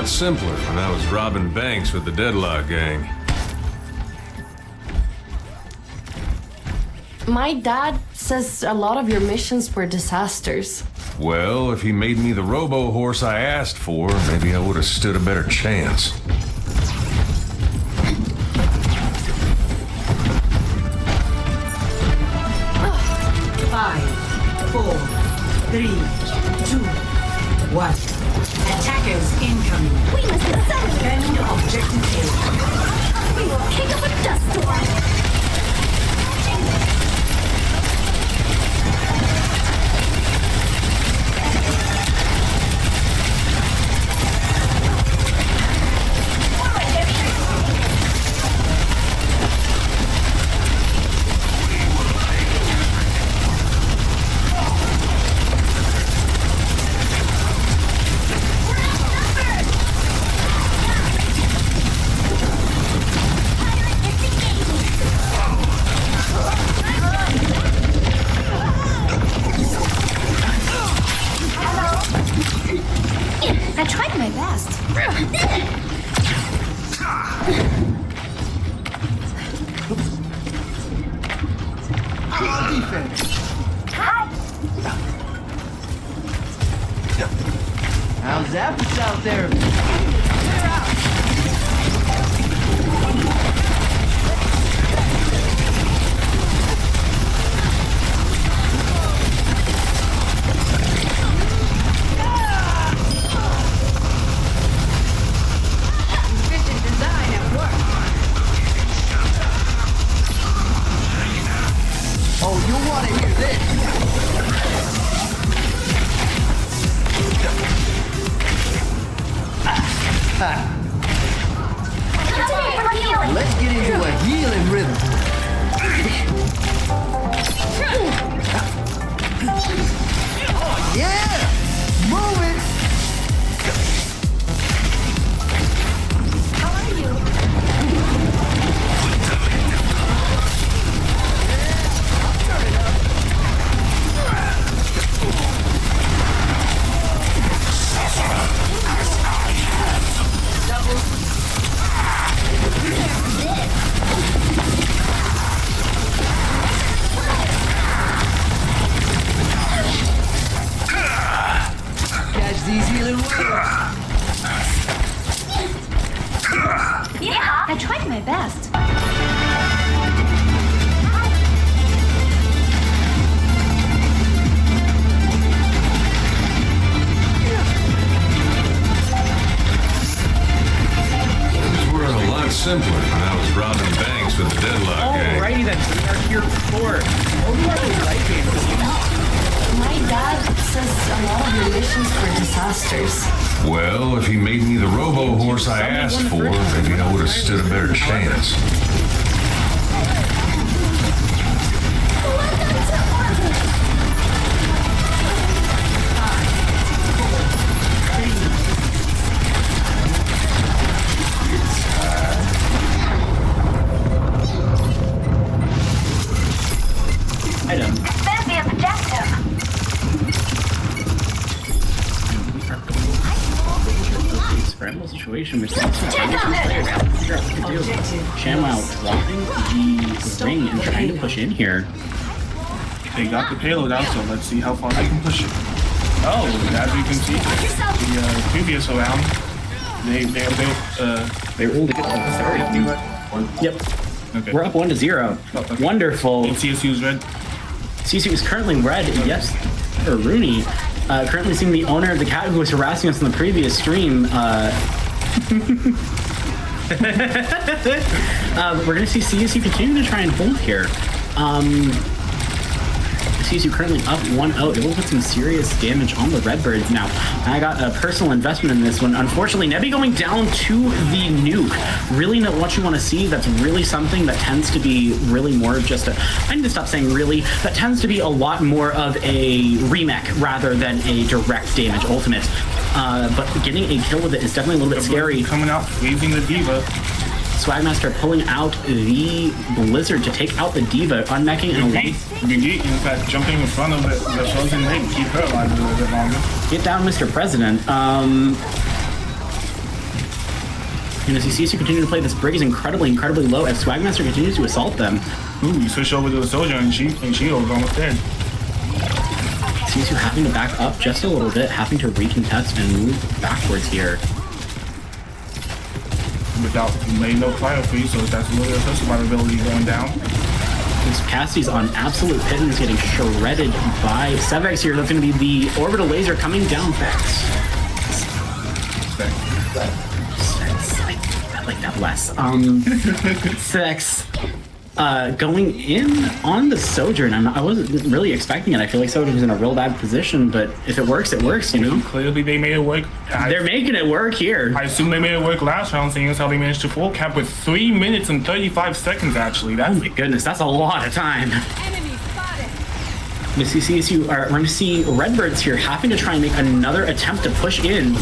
lot simpler when I was robbing banks with the Deadlock gang. My dad says a lot of your missions were disasters. Well, if he made me the robo-horse I asked for, maybe I would have stood a better chance. 5, 4, 3, 2, 1. Attackers incoming. We must accelerate. Defend objective A. We will kick up a dust storm. I tried my best. Defense. How's Zappos out there? Oh, you'll want to hear this. Let's get into a healing rhythm. Oh, yeah! Move it! How are you? Catch these healing waves. Yeah. I tried my best. Things were a lot simpler when I was robbing banks with the Deadlock gang. Alrighty then, we are here for OW2 light games. My dad says a lot of your missions were disasters. Well, if he made me the robo-horse I asked for, maybe I would have stood a better chance. Item. Defend the objective. Scramble situation with some players trying to figure out what to do. ShamWow dropping the ring and trying to push in here. They got the payload out, so let's see how far they can push it. Oh, as you can see, the previous round, They were able to get to 30. Yep. okay. We're up 1-0. Okay. Wonderful. CSU's red. CSU is currently red, yes, or Rooney. Currently seeing the owner of the cat who was harassing us in the previous stream. We're going to see CSU continue to try and hold here. CSU currently up 1-0. It will put some serious damage on the Redbirds now. I got a personal investment in this one. Unfortunately, Nebby going down to the nuke. Really not what you want to see. That's really something that tends to be really more of just a... I need to stop saying really. That tends to be a lot more of a remake rather than a direct damage ultimate. But getting a kill with it is definitely a little bit scary. Coming out, waving the diva. Swagmaster pulling out the Blizzard to take out the Diva, unmecking and Gigi, in fact, jumping in front of the frozen lady, keep her alive a little bit longer. Get down, Mr. President. And as you see CSU continue to play, this Brig is incredibly low as Swagmaster continues to assault them. Ooh, you switch over to the soldier and Shield's almost dead. CSU having to back up just a little bit, having to recontest and move backwards here. Without made no fire for you, so that's a little bit of survivability going down. This Cassie's on absolute pittance, getting shredded by Sevex here. That's going to be the orbital laser coming down fast. I like that less. Sex going in on the Sojourn. I wasn't really expecting it. I feel like Sojourn's in a real bad position, but if it works, you know? Clearly they made it work. They're making it work here. I assume they made it work last round, seeing as how they managed to full cap with 3 minutes and 35 seconds, actually. Oh my goodness, that's a lot of time. We see CSU, we're going to see Redbirds here having to try and make another attempt to push in.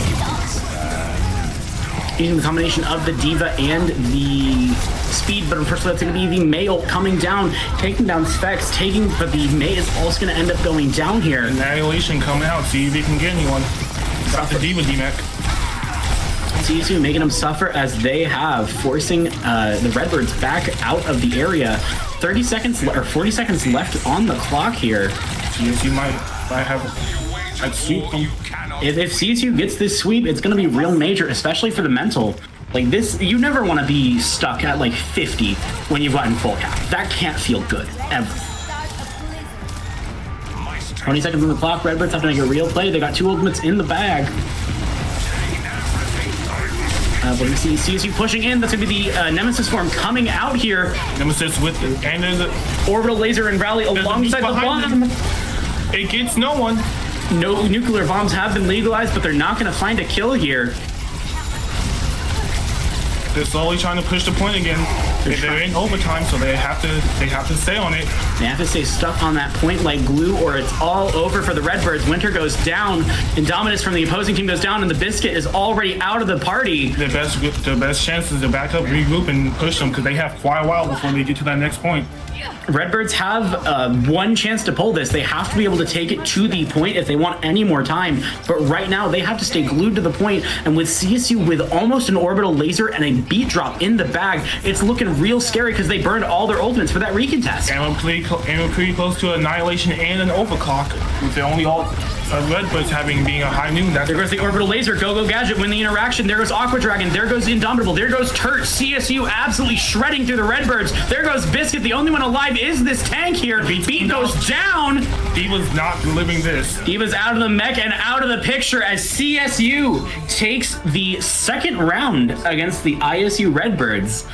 Using the combination of the Diva and the speed, but unfortunately that's going to be the May ult coming down, taking down Specs, but the May is also going to end up going down here. Annihilation coming out, see if he can get anyone. Got the Diva DMAC. CSU making them suffer as they have, forcing the Redbirds back out of the area. 30 seconds or 40 seconds left on the clock here. CSU might have a sweep them. If CSU gets this sweep, it's going to be real major, especially for the mental. Like this, you never want to be stuck at like 50 when you've gotten full cap. That can't feel good, ever. 20 seconds on the clock, Redbirds have to make a real play. They got 2 ultimates in the bag. But we see CSU pushing in. That's going to be the Nemesis form coming out here. Nemesis with it, and there's a orbital laser and rally alongside the bomb. It gets no one. No nuclear bombs have been legalized, but they're not going to find a kill here. They're slowly trying to push the point again. They're in overtime, so they have to stay on it. They have to stay stuck on that point like glue, or it's all over for the Redbirds. Winter goes down, Indominus from the opposing team goes down, and the Biscuit is already out of the party. The best chance is to back up, regroup, and push them because they have quite a while before they get to that next point. Redbirds have one chance to pull this. They have to be able to take it to the point if they want any more time. But right now, they have to stay glued to the point. And with CSU with almost an orbital laser and a beat drop in the bag, it's looking real scary because they burned all their ultimates for that recontest. And we're pretty close to Annihilation and an overclock with the only Redbirds being a high noon. There goes the orbital laser. Go Gadget win the interaction. There goes Aqua Dragon. There goes Indomitable. There goes Turt. CSU absolutely shredding through the Redbirds. There goes Biscuit. The only one alive is this tank here. Beat goes down. Diva's not delivering this. Diva's out of the mech and out of the picture as CSU takes the second round against the ISU Redbirds.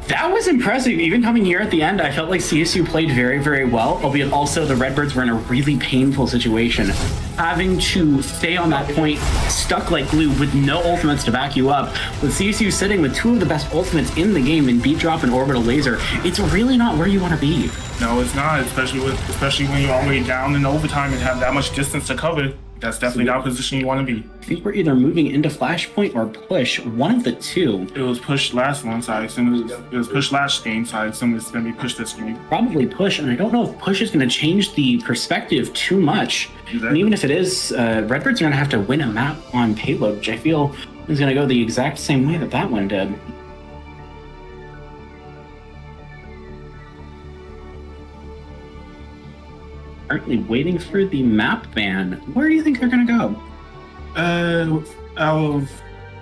That was impressive. Even coming here at the end, I felt like CSU played very well, albeit also the Redbirds were in a really painful situation. Having to stay on that point, stuck like glue with no ultimates to back you up. With CSU sitting with 2 of the best ultimates in the game in Beat Drop and Orbital Laser, it's really not where you want to be. No, it's not, especially when you're already down in overtime and have that much distance to cover. That's definitely not a position you want to be. I think we're either moving into Flashpoint or push, one of the two. It was pushed last one, so I assume it was pushed last game, so I assume it's going to be pushed this game. Probably push, and I don't know if push is going to change the perspective too much. Exactly. And even if it is, Redbirds are going to have to win a map on payload, which I feel is going to go the exact same way that one did. Currently waiting for the map ban. Where do you think they're gonna go?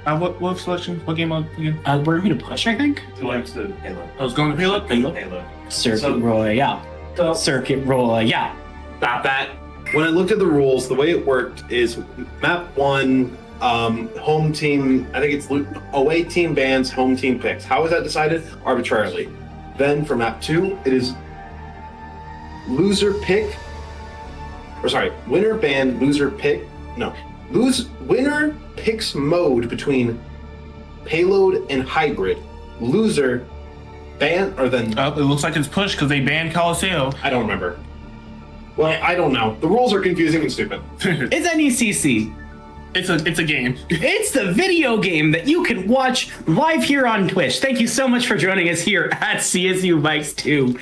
What selection? What game again? We're gonna push, I think. Going to Halo. I was going to Halo. Halo. Circuit Royale. Circuit Royale. Stop that. When I looked at the rules, the way it worked is map 1, home team, I think it's away team bans, home team picks. How is that decided? Arbitrarily. Then for map 2, it is loser pick. Or sorry, winner ban, loser pick. No, winner picks mode between payload and hybrid. Loser ban, or then. It looks like it's pushed because they banned Coliseo. I don't remember. Well, I don't know. The rules are confusing and stupid. It's NECC. It's a game. It's the video game that you can watch live here on Twitch. Thank you so much for joining us here at CSU Vikes 2.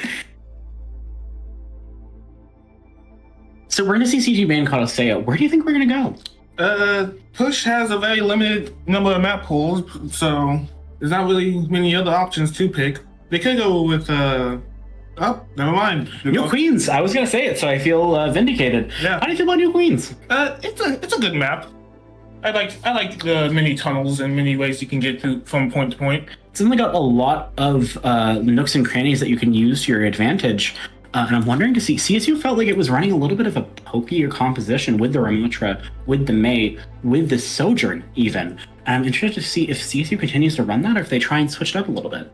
So we're going to see CG ban Coliseo. Where do you think we're going to go? Push has a very limited number of map pools, so there's not really many other options to pick. They could go with oh, never mind. New Queens. I was gonna say it, so I feel vindicated. Yeah. How do you feel about New Queens? It's a good map. I like the many tunnels and many ways you can get to from point to point. It's only got a lot of nooks and crannies that you can use to your advantage. And I'm wondering to see, CSU felt like it was running a little bit of a pokier composition with the Ramatra, with the May, with the Sojourn even. And I'm interested to see if CSU continues to run that or if they try and switch it up a little bit.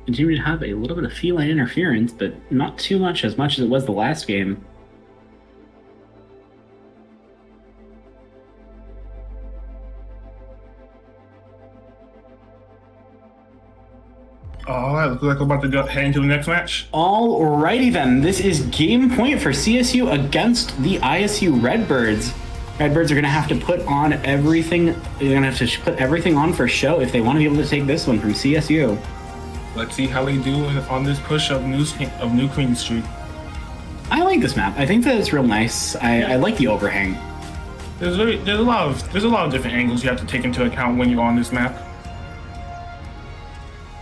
Continue to have a little bit of feline interference, but not too much as it was the last game. Alright, looks like we're about to go head into the next match. Alrighty then, this is game point for CSU against the ISU Redbirds. Redbirds are going to have to put on everything. They're going to have to put everything on for show if they want to be able to take this one from CSU. Let's see how they do on this push of New Queen Street. I like this map. I think that it's real nice. I like the overhang. There's a lot of different angles you have to take into account when you're on this map.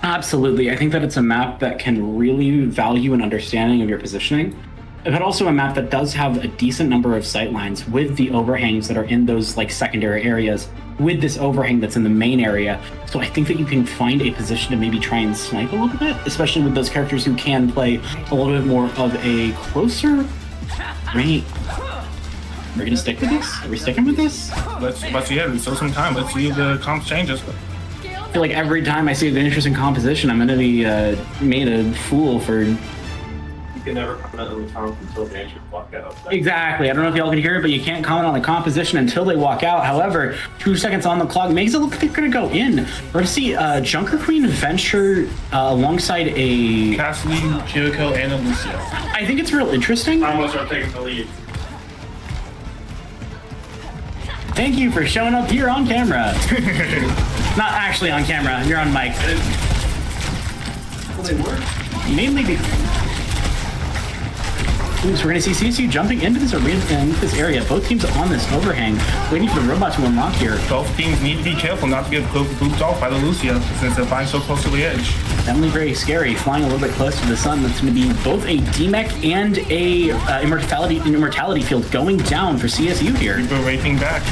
Absolutely. I think that it's a map that can really value an understanding of your positioning, but also a map that does have a decent number of sight lines with the overhangs that are in those like secondary areas, with this overhang that's in the main area. So I think that you can find a position to maybe try and snipe a little bit, especially with those characters who can play a little bit more of a closer range. We're gonna stick with this? Are we sticking with this? Let's see, there's still some time. Let's see if the comp changes. I feel like every time I see an interesting composition, I'm gonna be made a fool for. You can never comment on the comp until the answers walk out. Exactly. I don't know if y'all can hear it, but you can't comment on the composition until they walk out. However, 2 seconds on the clock makes it look like they're gonna go in. We're gonna see Junker Queen venture alongside a Cassidy, Kiriko, and Alicia. I think it's real interesting. I almost are taking the lead. Thank you for showing up here on camera. Not actually on camera, you're on mic. Well, they were. Mainly because... Ooh, so we're going to see CSU jumping into this area. Both teams on this overhang, waiting for the robot to unlock here. Both teams need to be careful not to get booped off by the Lucia, since they're flying so close to the edge. Definitely very scary, flying a little bit close to the sun. That's going to be both a DMEC and a immortality field going down for CSU here. Reaper racing back.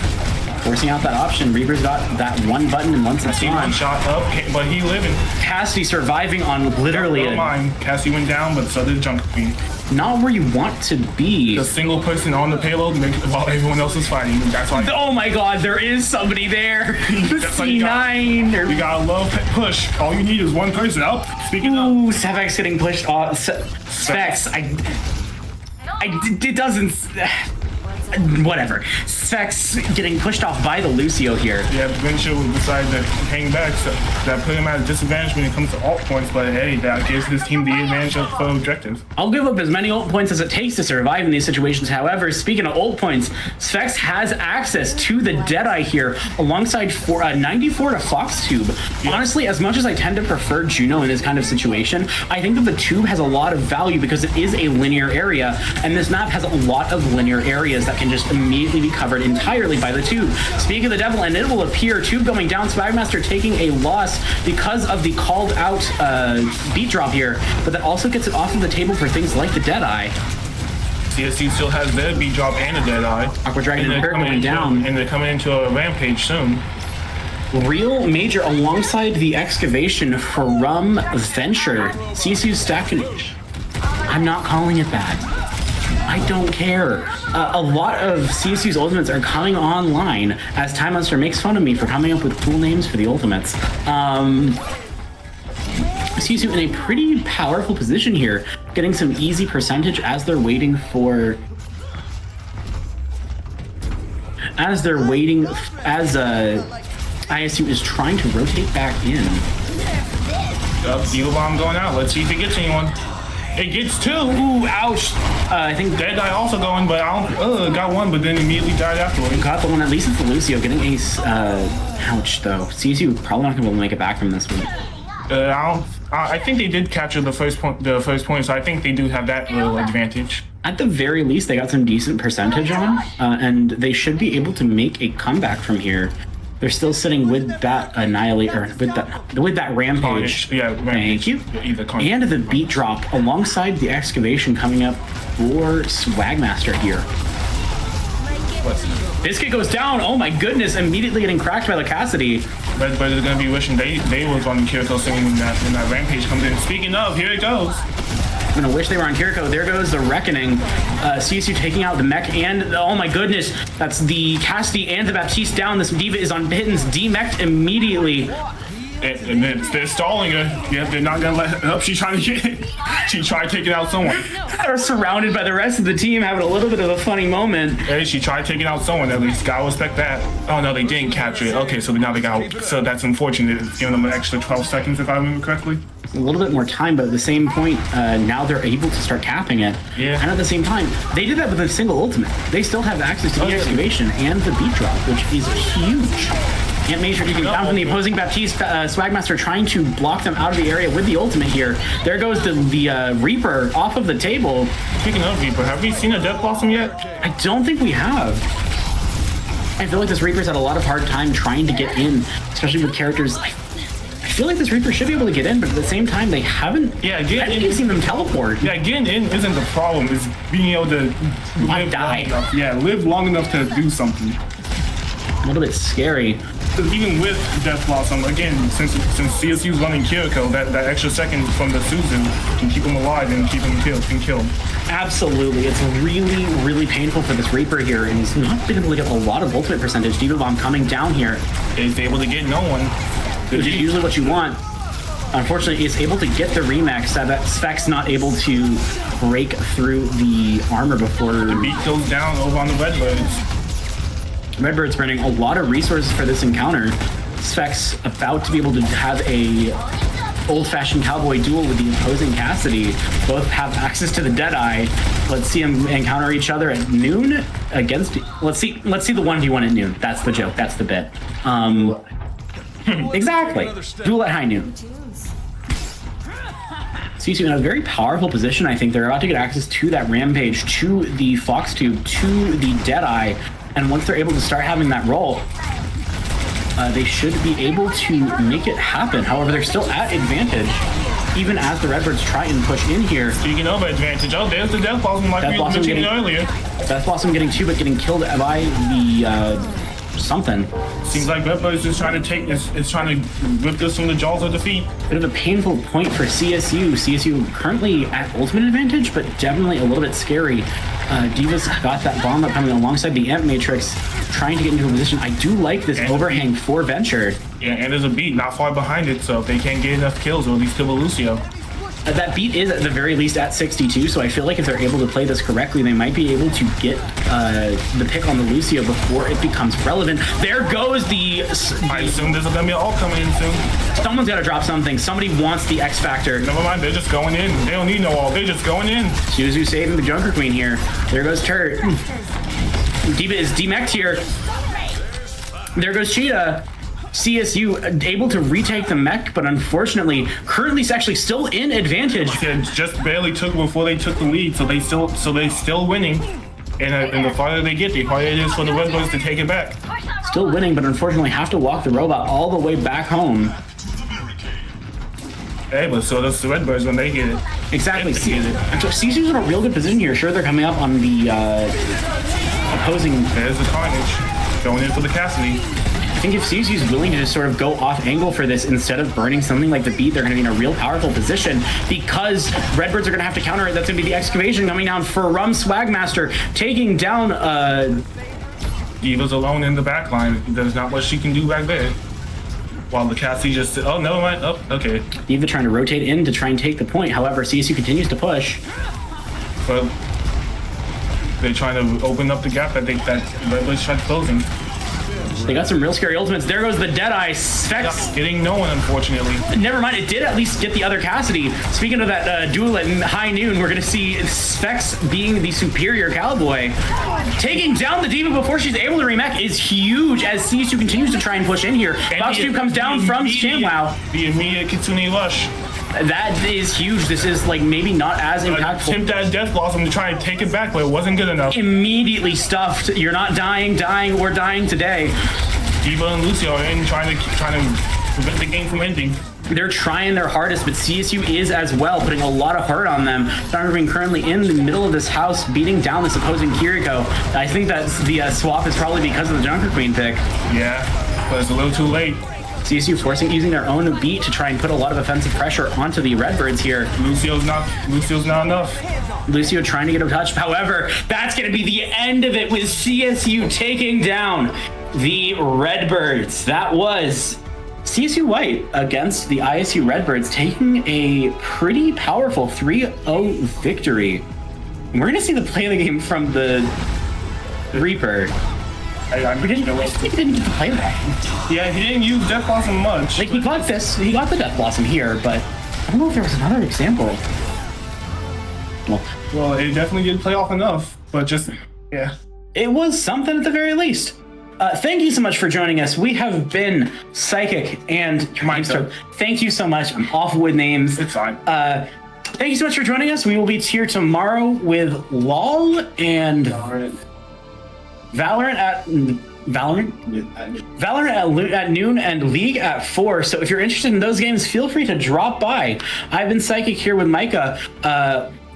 Forcing out that option. Reaper's got that one button, and once it's on, one shot up, but he living. Cassidy surviving on literally Cassidy went down, but so did Junker Queen. Not where you want to be. The single person on the payload while everyone else is fighting. That's why. Oh my god, there is somebody there. C9. You gotta love push. All you need is one person up. Speaking of. Ooh, Sevex getting pushed off. Specs. It doesn't. Whatever. Specs getting pushed off by the Lucio here. Yeah, Venture will decide to hang back, so that put him at a disadvantage when it comes to alt points, but hey, that gives his team the advantage of objective. I'll give up as many ult points as it takes to survive in these situations. However, speaking of ult points, Specs has access to the Deadeye here alongside 94 to Fox Tube. Yeah. Honestly, as much as I tend to prefer Juno in this kind of situation, I think that the Tube has a lot of value because it is a linear area, and this map has a lot of linear areas that can just immediately be covered entirely by the Tube. Speak of the devil, and it will appear Tube going down, Swagmaster taking a loss because of the called out beat drop here, but that also gets it off of the table for things like the Deadeye. CSU still has their beat drop and a Deadeye. Aqua Dragon and Kurt going down. And they're coming into a rampage soon. Real Major alongside the excavation from Venture. CSU's stacking. I'm not calling it that. I don't care. A lot of CSU's ultimates are coming online as Time Monster makes fun of me for coming up with cool names for the ultimates. CSU in a pretty powerful position here, getting some easy percentage as they're waiting for... As ISU is trying to rotate back in. Beetle Bomb going out. Let's see if it gets anyone. It gets two. Ooh, ouch. I think Deadeye also going, but I don't, got one, but then immediately died afterwards. Got the one. At least it's the Lucio getting a ouch though. CSU probably not gonna be able to make it back from this one. I think they did capture the first point. So I think they do have that little advantage. At the very least, they got some decent percentage on, and they should be able to make a comeback from here. They're still sitting with that annihilator, with that rampage. Yeah, rampage. Thank you. And the beat drop alongside the excavation coming up for Swagmaster here. Biscuit goes down. Oh my goodness! Immediately getting cracked by the Cassidy. But they're gonna be wishing they was on Kiriko soon when that rampage comes in. Speaking of, here it goes. I'm gonna wish they were on Kiriko. There goes the Reckoning. CSU taking out the mech and oh my goodness, that's the Cassidy and the Baptiste down. This Diva is on Pittance, demeched immediately. And they're stalling her. Yeah, they're not gonna let her up. She's trying to get. She tried taking out someone. They're surrounded by the rest of the team, having a little bit of a funny moment. Hey, she tried taking out someone. At least gotta respect that. Oh no, they didn't capture it. Okay, so now they got. So that's unfortunate. It's giving them an extra 12 seconds if I remember correctly. A little bit more time, but at the same point, now they're able to start capping it. Yeah. And at the same time, they did that with a single ultimate. They still have access to the excavation and the beat drop, which is huge. Ant Matrix down from the opposing Baptiste. Swagmaster trying to block them out of the area with the ultimate here. There goes the Reaper off of the table. Speaking of Reaper, have we seen a Death Blossom yet? I don't think we have. I feel like this Reaper's had a lot of hard time trying to get in, especially with characters. I feel like this Reaper should be able to get in, but at the same time, they haven't. Yeah, I haven't seen them teleport. Yeah, getting in isn't the problem. It's being able to live die. long enough. Yeah, live long enough to do something. A little bit scary. Even with Death Blossom, again, since CSU's running Kiriko, that extra second from the Suzu can keep him alive and keep him killed. Absolutely. It's really, really painful for this Reaper here, and he's not been able to get a lot of ultimate percentage. Diva Bomb coming down here. He's able to get no one. Which is usually what you want. Unfortunately, he's able to get the remix that Spec's not able to break through the armor before. The beat goes down over on the Redbirds. Redbird's burning a lot of resources for this encounter. Spec's about to be able to have a old-fashioned cowboy duel with the opposing Cassidy. Both have access to the Deadeye. Let's see them encounter each other at noon against. Let's see the 1v1 at noon. That's the joke. That's the bit. Exactly. Duel at high noon. CSU in a very powerful position. I think they're about to get access to that Rampage, to the Fox Tube, to the Deadeye. And once they're able to start having that roll, they should be able to make it happen. However, they're still at advantage, even as the Redbirds try and push in here. Speaking of advantage, oh, there's the Death Blossom like we mentioned earlier. Death Blossom getting two, but getting killed by the something. Seems like Redbirds is trying to take this, is trying to rip this from the jaws of defeat. Bit of a painful point for CSU. CSU currently at ultimate advantage, but definitely a little bit scary. Diva's got that bomb up coming alongside the Amp Matrix, trying to get into a position. I do like this overhang for Venture. Yeah, and there's a beat not far behind it, so if they can't get enough kills, or at least kill Lucio. That beat is at the very least at 62, so I feel like if they're able to play this correctly, they might be able to get the pick on the Lucio before it becomes relevant. There goes the... I assume there's gonna be an ult coming in soon. Someone's gotta drop something. Somebody wants the X Factor. Never mind, they're just going in. They don't need no ult, they're just going in. Suzu saving the Junker Queen here. There goes Turt. Diva is demeched here. There goes Cheetah. CSU able to retake the mech, but unfortunately, currently it's actually still in advantage. Yeah, just barely took before they took the lead, so they still winning. And the farther they get, the harder it is for the Redbirds to take it back. Still winning, but unfortunately have to walk the robot all the way back home. Hey, but so does the Redbirds when they get it. Exactly. CSU's in a real good position here. Sure, they're coming up on the opposing. There's the Carnage going in for the Cassidy. I think if CSU's willing to just sort of go off angle for this instead of burning something like the beat, they're going to be in a real powerful position because Redbirds are going to have to counter it. That's going to be the excavation coming down for Swagmaster, taking down. Diva's alone in the back line. There's not much she can do back there. While the Cassie just, oh, never mind. Oh, okay. Diva trying to rotate in to try and take the point. However, CSU continues to push. But they're trying to open up the gap that Redbirds tried closing. They got some real scary ultimates. There goes the Deadeye. Sphex. Getting no one, unfortunately. Never mind, it did at least get the other Cassidy. Speaking of that duel at high noon, we're going to see Sphex being the superior cowboy. Taking down the Diva before she's able to remech is huge as CSU continues to try and push in here. OW2 comes down from ShamWow. The immediate Kitsune Rush. That is huge. This is like maybe not as impactful. Attempt at Death Blossom to try and take it back, but it wasn't good enough. Immediately stuffed. You're not dying, or dying today. Diva and Lucio are in trying to prevent the game from ending. They're trying their hardest, but CSU is as well, putting a lot of hurt on them. Thunder being currently in the middle of this house, beating down this opposing Kiriko. I think that the swap is probably because of the Junker Queen pick. Yeah, but it's a little too late. CSU using their own beat to try and put a lot of offensive pressure onto the Redbirds here. Lucio's not enough. Lucio trying to get a touch. However, that's going to be the end of it with CSU taking down the Redbirds. That was CSU White against the ISU Redbirds, taking a pretty powerful 3-0 victory. And we're going to see the play of the game from the Reaper. We didn't He didn't get to play that. Yeah, he didn't use Death Blossom much. Like, he got the Death Blossom here, but I don't know if there was another example. Well, it definitely did play off enough, but just, yeah. It was something at the very least. Thank you so much for joining us. We have been Psychic and Mindster. Thank you so much. I'm awful with names. It's fine. Thank you so much for joining us. We will be here tomorrow with LOL and Valorant at noon and League at 4. So if you're interested in those games, feel free to drop by. I've been Psychic here with Micah,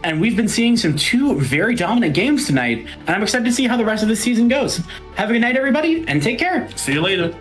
and we've been seeing some 2 very dominant games tonight, and I'm excited to see how the rest of this season goes. Have a good night, everybody, and take care. See you later.